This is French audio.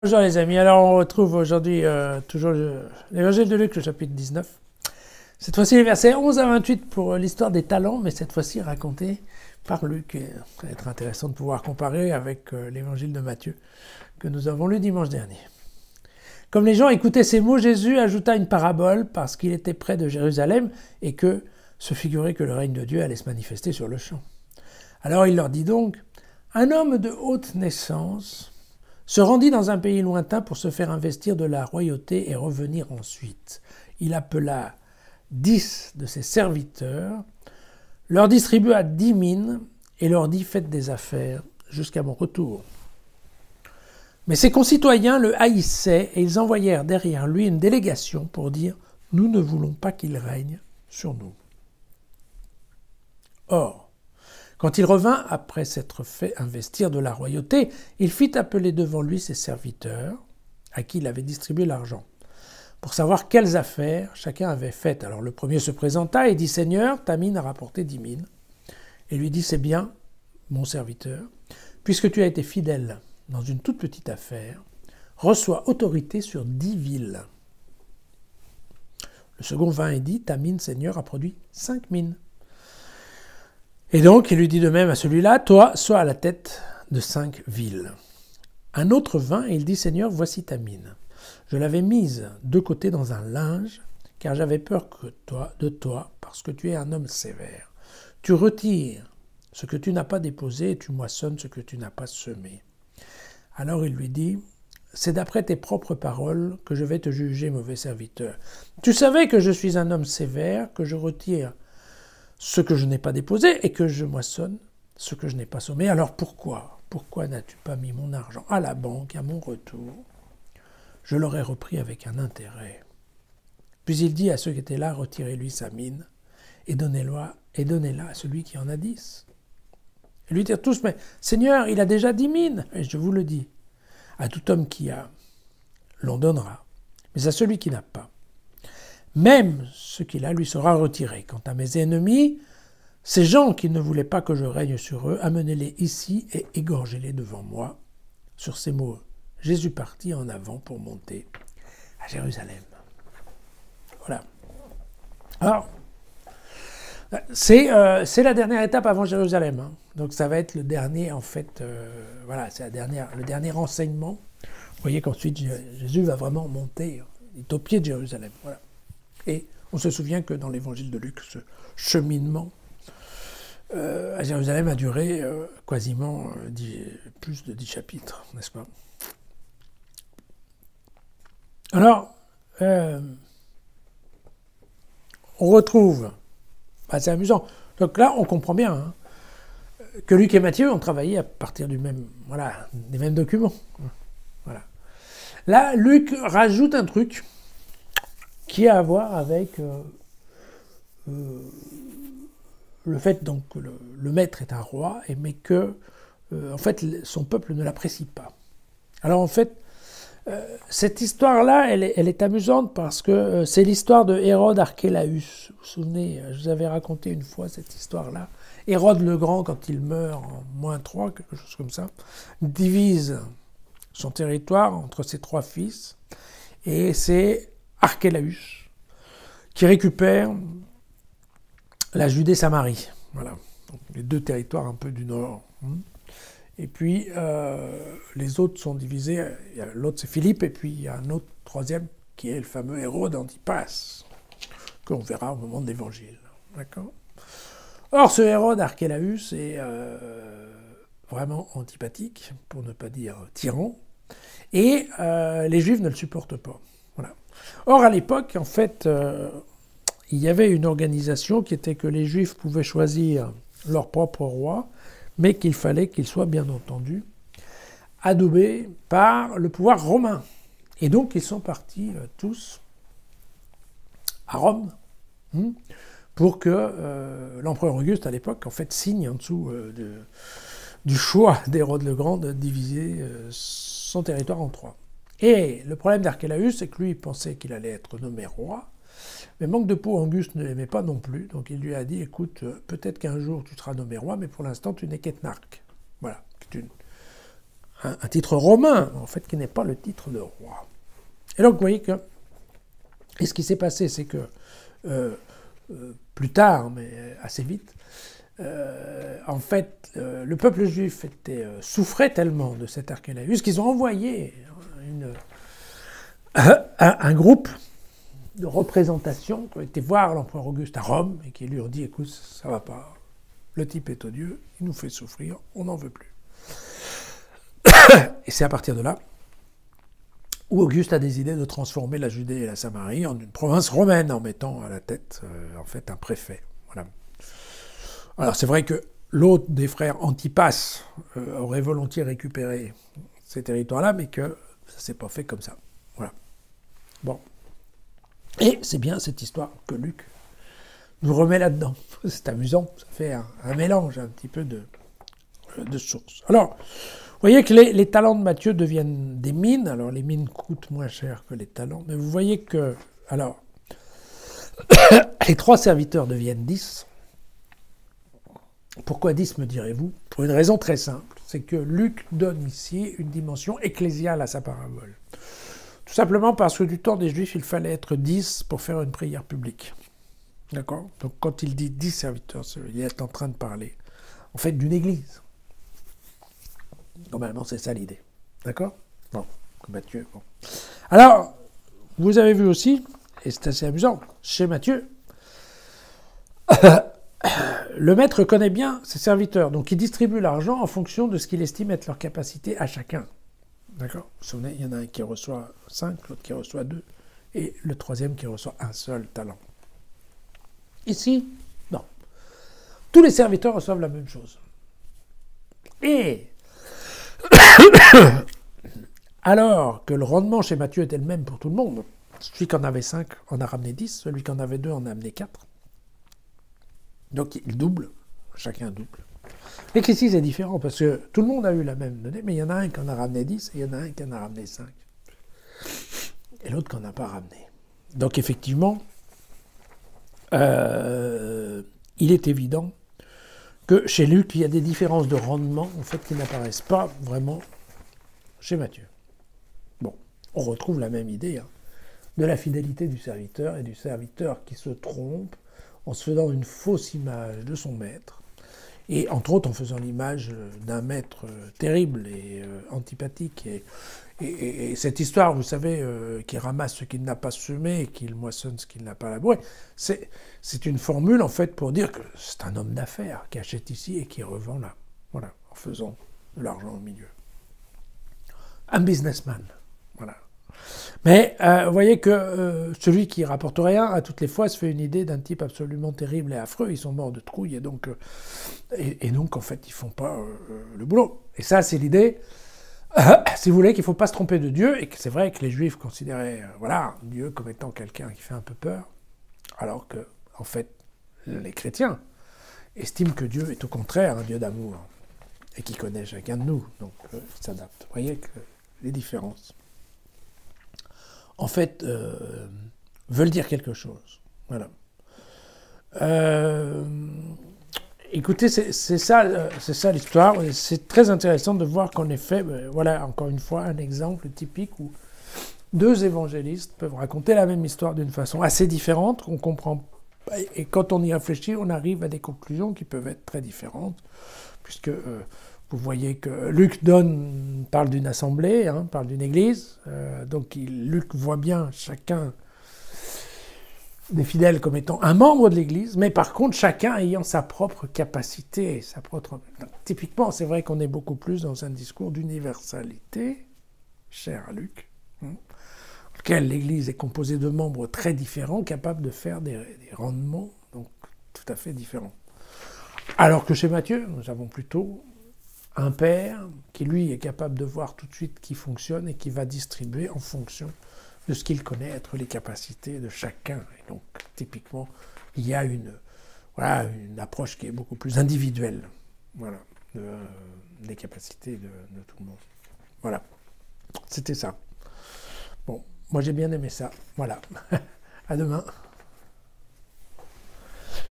Bonjour les amis, alors on retrouve aujourd'hui toujours l'évangile de Luc, le chapitre 19. Cette fois-ci les versets 11 à 28 pour l'histoire des talents, mais cette fois-ci racontée par Luc. Et ça va être intéressant de pouvoir comparer avec l'évangile de Matthieu que nous avons lu dimanche dernier. Comme les gens écoutaient ces mots, Jésus ajouta une parabole parce qu'il était près de Jérusalem et que se figurait que le règne de Dieu allait se manifester sur le champ. Alors il leur dit donc, un homme de haute naissance se rendit dans un pays lointain pour se faire investir de la royauté et revenir ensuite. Il appela 10 de ses serviteurs, leur distribua 10 mines et leur dit « Faites des affaires jusqu'à mon retour ». Mais ses concitoyens le haïssaient et ils envoyèrent derrière lui une délégation pour dire « Nous ne voulons pas qu'il règne sur nous ». Or, quand il revint après s'être fait investir de la royauté, il fit appeler devant lui ses serviteurs, à qui il avait distribué l'argent, pour savoir quelles affaires chacun avait faites. Alors le premier se présenta et dit « Seigneur, ta mine a rapporté 10 mines. » Et lui dit « C'est bien, mon serviteur, puisque tu as été fidèle dans une toute petite affaire, reçois autorité sur 10 villes. » Le second vint et dit « Ta mine, Seigneur, a produit 5 mines. » Et donc, il lui dit de même à celui-là, « Toi, sois à la tête de 5 villes. » Un autre vint et il dit, « Seigneur, voici ta mine. Je l'avais mise de côté dans un linge, car j'avais peur de toi, parce que tu es un homme sévère. Tu retires ce que tu n'as pas déposé et tu moissonnes ce que tu n'as pas semé. » Alors il lui dit, « C'est d'après tes propres paroles que je vais te juger, mauvais serviteur. Tu savais que je suis un homme sévère, que je retire ce que je n'ai pas déposé et que je moissonne ce que je n'ai pas semé. Alors pourquoi n'as-tu pas mis mon argent à la banque à mon retour? Je l'aurais repris avec un intérêt. » Puis il dit à ceux qui étaient là, « Retirez-lui sa mine et donnez-la à celui qui en a 10. » Ils lui dirent tous, « Mais Seigneur, il a déjà 10 mines. » Et je vous le dis, à tout homme qui a, l'on donnera, mais à celui qui n'a pas, même ce qu'il a lui sera retiré. Quant à mes ennemis, ces gens qui ne voulaient pas que je règne sur eux, amenez-les ici et égorgez-les devant moi. » Sur ces mots, Jésus partit en avant pour monter à Jérusalem. Voilà. Alors, c'est la dernière étape avant Jérusalem. Hein. Donc ça va être le dernier, en fait, voilà, c'est le dernier enseignement. Vous voyez qu'ensuite Jésus va vraiment monter, il est au pied de Jérusalem. Voilà. Et on se souvient que dans l'évangile de Luc, ce cheminement à Jérusalem a duré quasiment plus de 10 chapitres, n'est-ce pas? Alors, on retrouve, c'est amusant, donc là on comprend bien hein, que Luc et Matthieu ont travaillé à partir des mêmes documents. Voilà. Là, Luc rajoute un truc qui a à voir avec le fait donc, que le maître est un roi, mais que en fait, son peuple ne l'apprécie pas. Alors en fait, cette histoire-là, elle est amusante parce que c'est l'histoire de Hérode Archélaüs. Vous vous souvenez, je vous avais raconté une fois cette histoire-là. Hérode le Grand, quand il meurt en -3, quelque chose comme ça, divise son territoire entre ses 3 fils, et c'est Archélaüs qui récupère la Judée-Samarie. Voilà. Donc, les 2 territoires un peu du nord. Et puis, les autres sont divisés. L'autre, c'est Philippe, et puis il y a un autre, troisième, qui est le fameux Hérode Antipas, qu'on verra au moment de l'Évangile. D'accord ? Or, ce Hérode Archélaüs est vraiment antipathique, pour ne pas dire tyran, et les Juifs ne le supportent pas. Voilà. Or, à l'époque, en fait, il y avait une organisation qui était que les Juifs pouvaient choisir leur propre roi, mais qu'il fallait qu'il soit bien entendu adoubé par le pouvoir romain. Et donc ils sont partis tous à Rome pour que l'empereur Auguste à l'époque en fait signe en dessous du choix d'Hérode le Grand de diviser son territoire en 3. Et le problème d'Archélaüs, c'est que lui il pensait qu'il allait être nommé roi, mais manque de peau, Auguste ne l'aimait pas non plus, donc il lui a dit, écoute, peut-être qu'un jour tu seras nommé roi, mais pour l'instant tu n'es qu'éthnarque. Voilà, un titre romain, en fait, qui n'est pas le titre de roi. Et donc, vous voyez que... Et ce qui s'est passé, c'est que, plus tard, mais assez vite, en fait, le peuple juif souffrait tellement de cet Archélaïus qu'ils ont envoyé un groupe de représentation qui ont été voir l'empereur Auguste à Rome et qui lui ont dit « Écoute, ça va pas, le type est odieux, il nous fait souffrir, on n'en veut plus. » Et c'est à partir de là où Auguste a décidé de transformer la Judée et la Samarie en une province romaine en mettant à la tête, en fait, un préfet. Voilà. Alors c'est vrai que l'autre des frères Antipas aurait volontiers récupéré ces territoires-là, mais que ça ne s'est pas fait comme ça. Voilà. Bon. Et c'est bien cette histoire que Luc nous remet là-dedans. C'est amusant, ça fait un mélange un petit peu de sources. Alors, vous voyez que les talents de Matthieu deviennent des mines. Alors les mines coûtent moins cher que les talents, mais vous voyez que, alors, les 3 serviteurs deviennent 10. Pourquoi 10, me direz-vous? Pour une raison très simple, c'est que Luc donne ici une dimension ecclésiale à sa parabole. Tout simplement parce que du temps des Juifs, il fallait être 10 pour faire une prière publique. D'accord? Donc quand il dit 10 serviteurs, il est en train de parler, en fait, d'une église. Normalement, c'est ça l'idée. D'accord? Bon, Matthieu, bon. Alors, vous avez vu aussi, et c'est assez amusant, chez Matthieu, le maître connaît bien ses serviteurs, donc il distribue l'argent en fonction de ce qu'il estime être leur capacité à chacun. D'accord? Vous vous souvenez, il y en a un qui reçoit 5, l'autre qui reçoit 2, et le troisième qui reçoit un seul talent. Ici, non. Tous les serviteurs reçoivent la même chose. Et alors que le rendement chez Matthieu était le même pour tout le monde, celui qui en avait 5 en a ramené 10, celui qui en avait 2 en a amené 4. Donc il double, chacun double. Mais qu'ici c'est différent, parce que tout le monde a eu la même donnée, mais il y en a un qui en a ramené 10 et il y en a un qui en a ramené 5. Et l'autre qui n'en a pas ramené. Donc effectivement, il est évident que chez Luc, il y a des différences de rendement en fait, qui n'apparaissent pas vraiment chez Matthieu. Bon, on retrouve la même idée de la fidélité du serviteur et du serviteur qui se trompe en se faisant une fausse image de son maître, et entre autres en faisant l'image d'un maître terrible et antipathique. Et cette histoire, vous savez, qui ramasse ce qu'il n'a pas semé et qui moissonne ce qu'il n'a pas labouré, c'est une formule en fait pour dire que c'est un homme d'affaires qui achète ici et qui revend là. Voilà, en faisant de l'argent au milieu. Un businessman, voilà. Mais vous voyez que celui qui rapporte rien à toutes les fois se fait une idée d'un type absolument terrible et affreux. Ils sont morts de trouille et donc en fait ils font pas le boulot. Et ça c'est l'idée, si vous voulez, qu'il ne faut pas se tromper de Dieu, et que c'est vrai que les Juifs considéraient Dieu comme étant quelqu'un qui fait un peu peur, alors que en fait les chrétiens estiment que Dieu est au contraire un Dieu d'amour et qui connaît chacun de nous, donc il s'adapte. Vous voyez que les différences en fait, veulent dire quelque chose. Voilà. Écoutez, c'est ça l'histoire. C'est très intéressant de voir qu'en effet, voilà, encore une fois, un exemple typique où 2 évangélistes peuvent raconter la même histoire d'une façon assez différente, qu'on comprend. Et quand on y réfléchit, on arrive à des conclusions qui peuvent être très différentes, puisque vous voyez que Luc parle d'une assemblée, parle d'une église, donc Luc voit bien chacun des fidèles comme étant un membre de l'église, mais par contre chacun ayant sa propre capacité, sa propre... Typiquement, c'est vrai qu'on est beaucoup plus dans un discours d'universalité, cher à Luc, dans lequel l'église est composée de membres très différents, capables de faire des rendements donc, tout à fait différents. Alors que chez Matthieu, nous avons plutôt un père qui, lui, est capable de voir tout de suite qui fonctionne et qui va distribuer en fonction de ce qu'il connaît être les capacités de chacun. Et donc, typiquement, il y a une approche qui est beaucoup plus individuelle, voilà, des capacités de tout le monde. Voilà, c'était ça. Bon, moi j'ai bien aimé ça. Voilà, à demain.